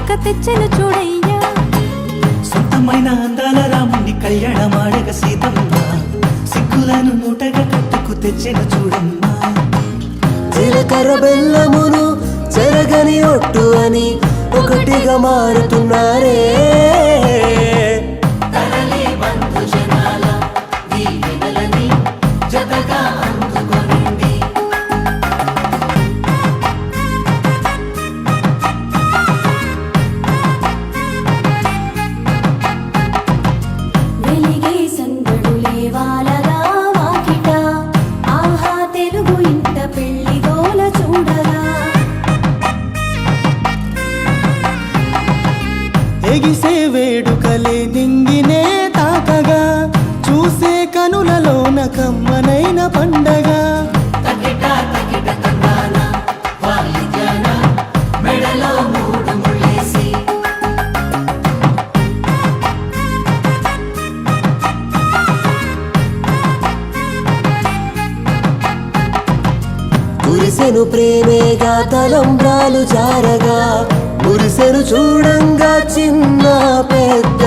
కానుక తెచ్చెను చూడయ్యా. సొంతమైన అందాల రాముని కళ్యాణమాడగ సీతమ్మ సిగ్గులను మూటగా కట్టుకు తెచ్చెను చూడమ్మా. జీలకర్ర బెల్లమును చెరగని ఒట్టు అని ఒకటిగా మారుతున్నారే. తరలి బంధు జనాల దీవెనలని జతగా అందుకొనింది. వెలిగే సందడులే వాలగా వాకిట, ఆహా తెలుగు ఇంట పెళ్లి గోల చూడగా. ఎగిసే వేడుకలే నింగినే తాకగా చూసే కనులలోన కమ్మనైన పండగ. తకిట తకిట తందాన వాలిజన మెడలో మూడు ముళ్ళేసి. కురిసెను ప్రేమేగా తలంబ్రాలు జారగా మురిసెను చూడంగా చిన్న పెద్ద.